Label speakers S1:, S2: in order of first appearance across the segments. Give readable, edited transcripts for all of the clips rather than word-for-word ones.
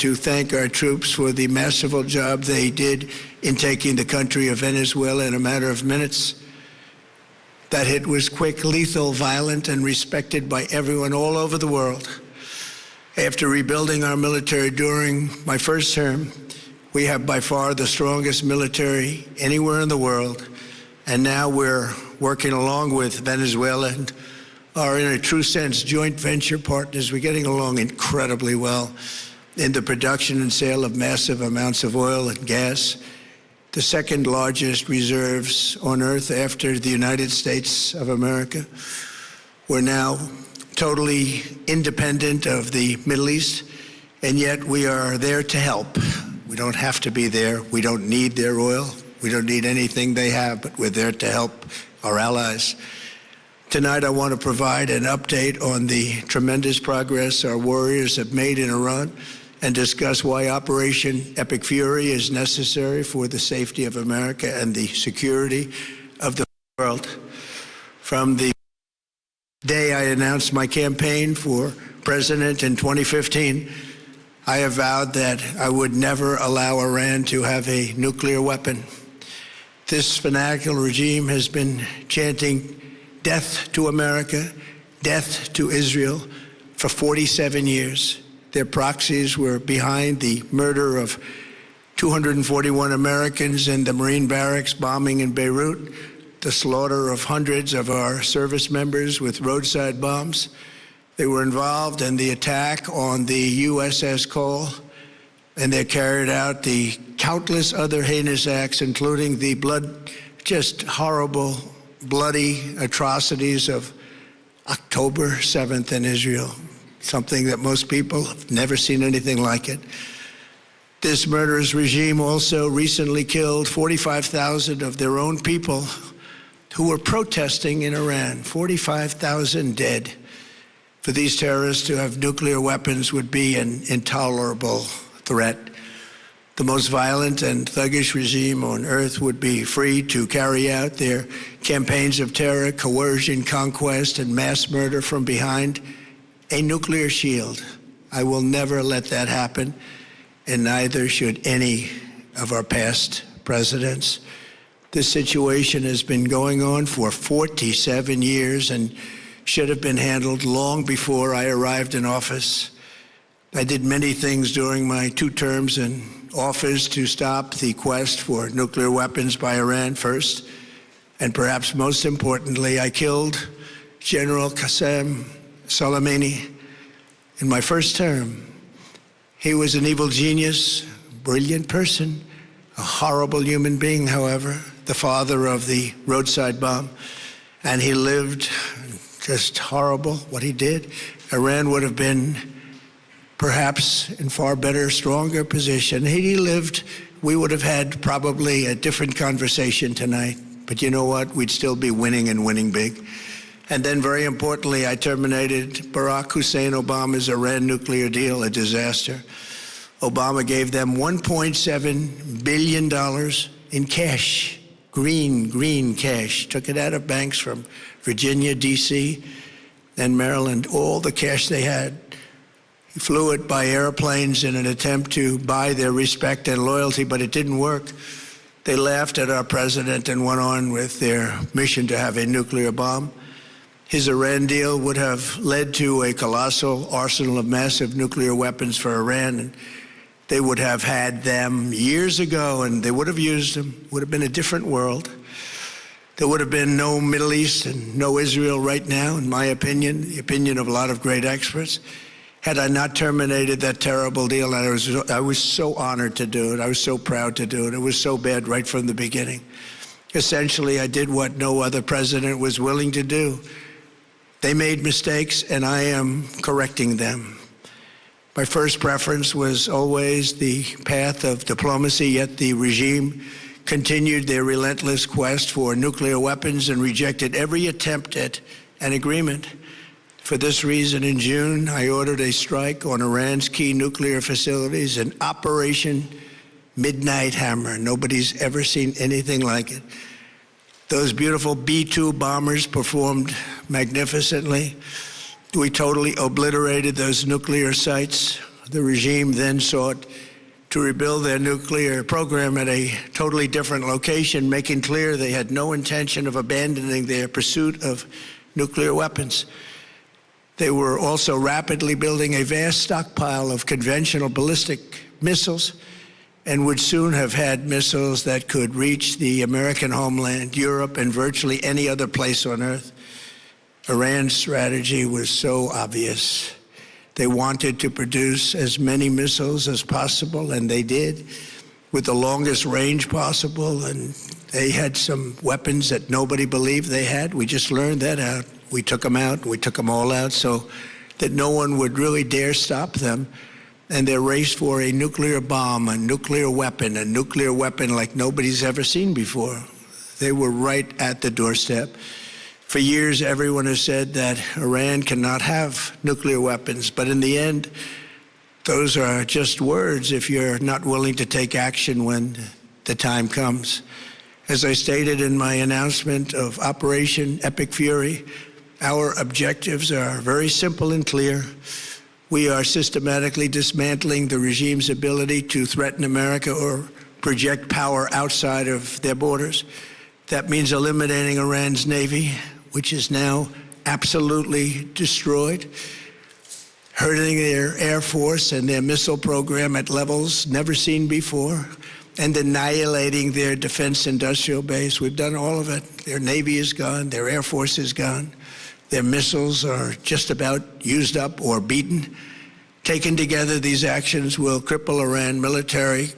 S1: to thank our troops for the masterful job they did in taking the country of Venezuela in a matter of minutes. That hit was quick, lethal, violent, and respected by everyone all over the world. After rebuilding our military during my first term, we have by far the strongest military anywhere in the world. And now we're working along with Venezuela and are in a true sense joint venture partners. We're getting along incredibly well in the production and sale of massive amounts of oil and gas, the second largest reserves on earth after the United States of America. We're now totally independent of the Middle East, and yet we are there to help. We don't have to be there. We don't need their oil. We don't need anything they have, but we're there to help our allies. Tonight, I want to provide an update on the tremendous progress our warriors have made in Iran and discuss why Operation Epic Fury is necessary for the safety of America and the security of the world. From the day I announced my campaign for president in 2015, I have vowed that I would never allow Iran to have a nuclear weapon. This fanatical regime has been chanting death to America, death to Israel for 47 years. Their proxies were behind the murder of 241 Americans in the Marine barracks bombing in Beirut, the slaughter of hundreds of our service members with roadside bombs. They were involved in the attack on the USS Cole, and they carried out the countless other heinous acts, including the just horrible, bloody atrocities of October 7th in Israel, something that most people have never seen anything like it. This murderous regime also recently killed 45,000 of their own people who were protesting in Iran. 45,000 dead. For these terrorists to have nuclear weapons would be an intolerable threat. The most violent and thuggish regime on earth would be free to carry out their campaigns of terror, coercion, conquest, and mass murder from behind a nuclear shield. I will never let that happen, and neither should any of our past presidents. This situation has been going on for 47 years and should have been handled long before I arrived in office. I did many things during my 2 terms in office to stop the quest for nuclear weapons by Iran first, and perhaps most importantly, I killed General Qasem Soleimani in my first term. He was an evil genius, brilliant person, a horrible human being, however, the father of the roadside bomb, and he lived just horrible what he did. Iran would have been perhaps in far better, stronger position. Had he lived, we would have had probably a different conversation tonight. But you know what? We'd still be winning and winning big. And then very importantly, I terminated Barack Hussein Obama's Iran nuclear deal, a disaster. Obama gave them $1.7 billion in cash, green cash, took it out of banks from Virginia, D.C., and Maryland, all the cash they had. He flew it by airplanes in an attempt to buy their respect and loyalty, but it didn't work. They laughed at our president and went on with their mission to have a nuclear bomb. His Iran deal would have led to a colossal arsenal of massive nuclear weapons for Iran, and they would have had them years ago, and they would have used them. It would have been a different world. There would have been no Middle East and no Israel right now, in my opinion, the opinion of a lot of great experts, had I not terminated that terrible deal. And I was so honored to do it. I was so proud to do it. It was so bad right from the beginning. Essentially, I did what no other president was willing to do. They made mistakes, and I am correcting them. My first preference was always the path of diplomacy, yet the regime continued their relentless quest for nuclear weapons and rejected every attempt at an agreement. For this reason, in June, I ordered a strike on Iran's key nuclear facilities, an Operation Midnight Hammer. Nobody's ever seen anything like it. Those beautiful B-2 bombers performed magnificently. We totally obliterated those nuclear sites. The regime then sought to rebuild their nuclear program at a totally different location, making clear they had no intention of abandoning their pursuit of nuclear weapons. They were also rapidly building a vast stockpile of conventional ballistic missiles and would soon have had missiles that could reach the American homeland, Europe, and virtually any other place on Earth. Iran's strategy was so obvious. They wanted to produce as many missiles as possible, and they did, with the longest range possible, and they had some weapons that nobody believed they had. We just learned that out. We took them out. We took them all out so that no one would really dare stop them. And their race for a nuclear bomb, a nuclear weapon like nobody's ever seen before. They were right at the doorstep. For years, everyone has said that Iran cannot have nuclear weapons, but in the end, those are just words if you're not willing to take action when the time comes. As I stated in my announcement of Operation Epic Fury, our objectives are very simple and clear. We are systematically dismantling the regime's ability to threaten America or project power outside of their borders. That means eliminating Iran's Navy, which is now absolutely destroyed, hurting their Air Force and their missile program at levels never seen before, and annihilating their defense industrial base. We've done all of it. Their Navy is gone, their Air Force is gone. Their missiles are just about used up or beaten. Taken together, these actions will cripple Iran military,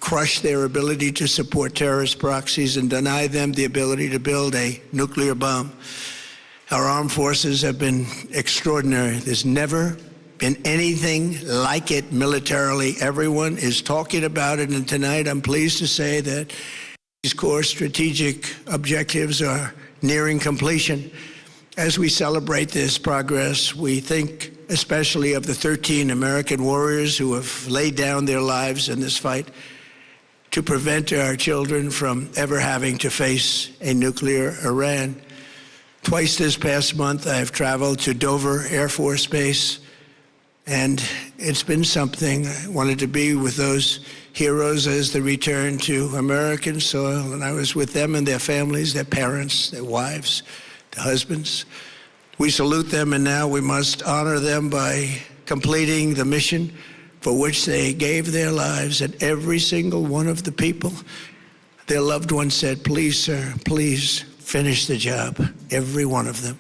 S1: crush their ability to support terrorist proxies, and deny them the ability to build a nuclear bomb. Our armed forces have been extraordinary. There's never been anything like it militarily. Everyone is talking about it, and tonight I'm pleased to say that these core strategic objectives are nearing completion. As we celebrate this progress, we think especially of the 13 American warriors who have laid down their lives in this fight to prevent our children from ever having to face a nuclear Iran. Twice this past month, I have traveled to Dover Air Force Base, and it's been something. I wanted to be with those heroes as they return to American soil, and I was with them and their families, their parents, their wives, their husbands. We salute them, and now we must honor them by completing the mission for which they gave their lives. And every single one of the people, their loved ones said, "Please, sir, please finish the job." Every one of them.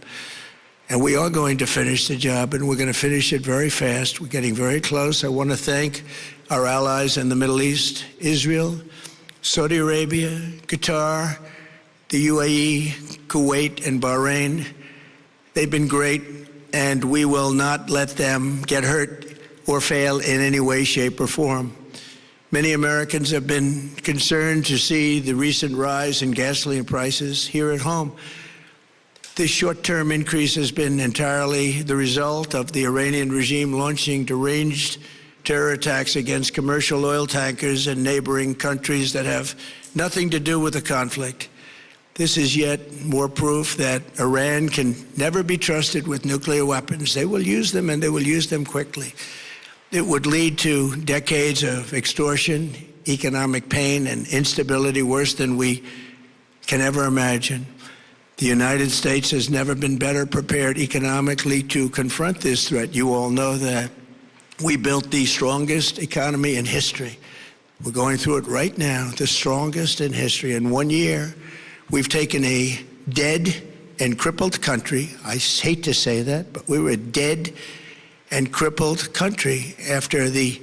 S1: And we are going to finish the job, and we're going to finish it very fast. We're getting very close. I want to thank our allies in the Middle East, Israel, Saudi Arabia, Qatar, the UAE, Kuwait, and Bahrain. They've been great, and we will not let them get hurt or fail in any way, shape, or form. Many Americans have been concerned to see the recent rise in gasoline prices here at home. This short-term increase has been entirely the result of the Iranian regime launching deranged terror attacks against commercial oil tankers in neighboring countries that have nothing to do with the conflict. This is yet more proof that Iran can never be trusted with nuclear weapons. They will use them, and they will use them quickly. It would lead to decades of extortion, economic pain, and instability worse than we can ever imagine. The United States has never been better prepared economically to confront this threat. You all know that. We built the strongest economy in history. We're going through it right now, the strongest in history. In 1 year, we've taken a dead and crippled country. I hate to say that, but we were a dead and crippled country after the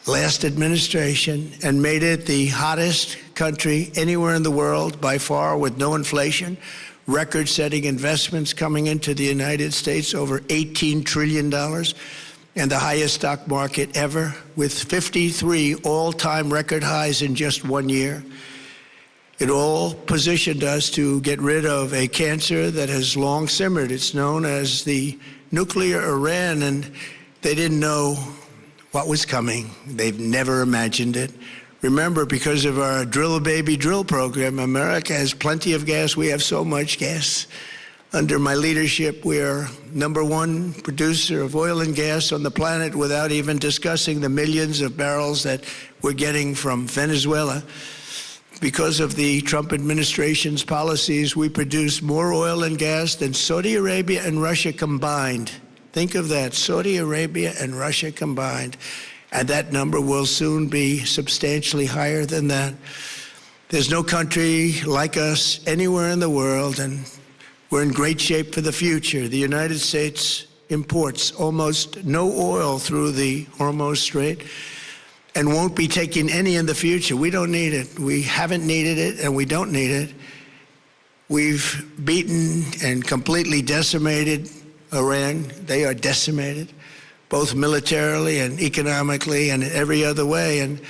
S1: last administration and made it the hottest country anywhere in the world by far, with no inflation, record-setting investments coming into the United States, over $18 trillion, and the highest stock market ever, with 53 all-time record highs in just 1 year. It all positioned us to get rid of a cancer that has long simmered. It's known as the nuclear Iran, and they didn't know what was coming. They've never imagined it. Remember, because of our Drill Baby Drill program, America has plenty of gas. We have so much gas Under my leadership, we are #1 producer of oil and gas on the planet without even discussing the millions of barrels that we're getting from Venezuela. Because of the Trump administration's policies, we produce more oil and gas than Saudi Arabia and Russia combined. Think of that, Saudi Arabia and Russia combined. And that number will soon be substantially higher than that. There's no country like us anywhere in the world, and we're in great shape for the future. The United States imports almost no oil through the Hormuz Strait and won't be taking any in the future. We don't need it. We haven't needed it, and we don't need it. We've beaten and completely decimated Iran. They are decimated, both militarily and economically and every other way. And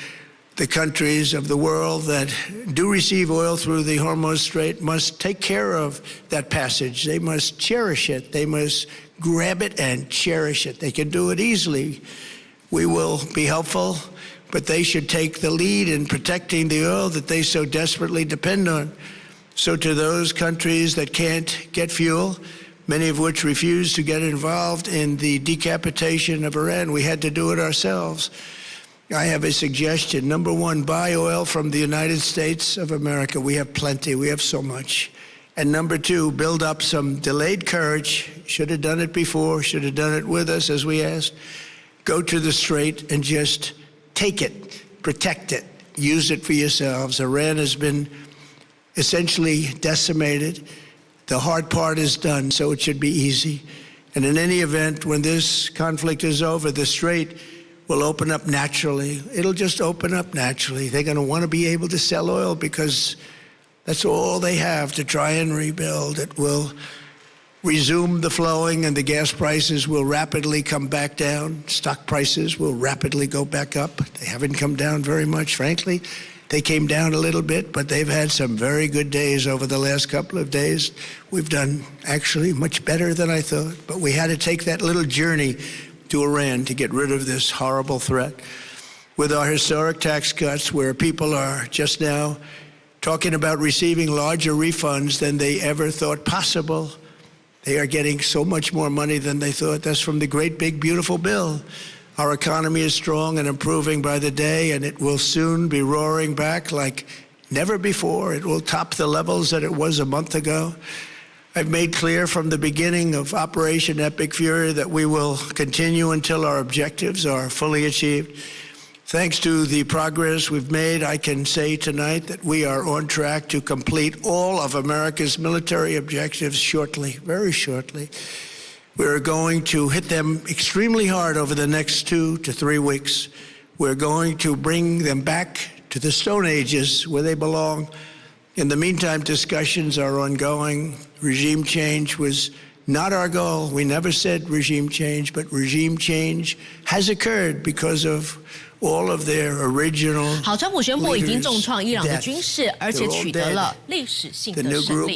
S1: the countries of the world that do receive oil through the Hormuz Strait must take care of that passage. They must cherish it. They must grab it and cherish it. They can do it easily. We will be helpful, but they should take the lead in protecting the oil that they so desperately depend on. So to those countries that can't get fuel, many of which refuse to get involved in the decapitation of Iran, we had to do it ourselves. I have a suggestion. #1, buy oil from the United States of America. We have plenty. We have so much. And #2, build up some delayed courage. Should have done it before. Should have done it with us, as we asked. Go to the Strait and just take it, protect it, use it for yourselves. Iran has been essentially decimated. The hard part is done, so it should be easy. And in any event, when this conflict is over, the Strait will open up naturally. It'll just open up naturally. They're going to want to be able to sell oil because that's all they have to try and rebuild. It will resume the flowing, and the gas prices will rapidly come back down. Stock prices will rapidly go back up. They haven't come down very much, frankly. They came down a little bit, but they've had some very good days over the last couple of days. We've done actually much better than I thought, but we had to take that little journey to Iran to get rid of this horrible threat. With our historic tax cuts, where people are just now talking about receiving larger refunds than they ever thought possible, they are getting so much more money than they thought. That's from the great big beautiful bill. Our economy is strong and improving by the day, and it will soon be roaring back like never before. It will top the levels that it was a month ago. I've made clear from the beginning of Operation Epic Fury that we will continue until our objectives are fully achieved. Thanks to the progress we've made, I can say tonight that we are on track to complete all of America's military objectives shortly, very shortly. We're going to hit them extremely hard over the next 2 to 3 weeks. We're going to bring them back to the Stone Ages where they belong. In the meantime, discussions are ongoing. Regime change was not our goal. We never said regime change, but regime change has occurred because of all of their original
S2: 好，川普宣布已经重创伊朗的军事，而且取得了历史性的胜利。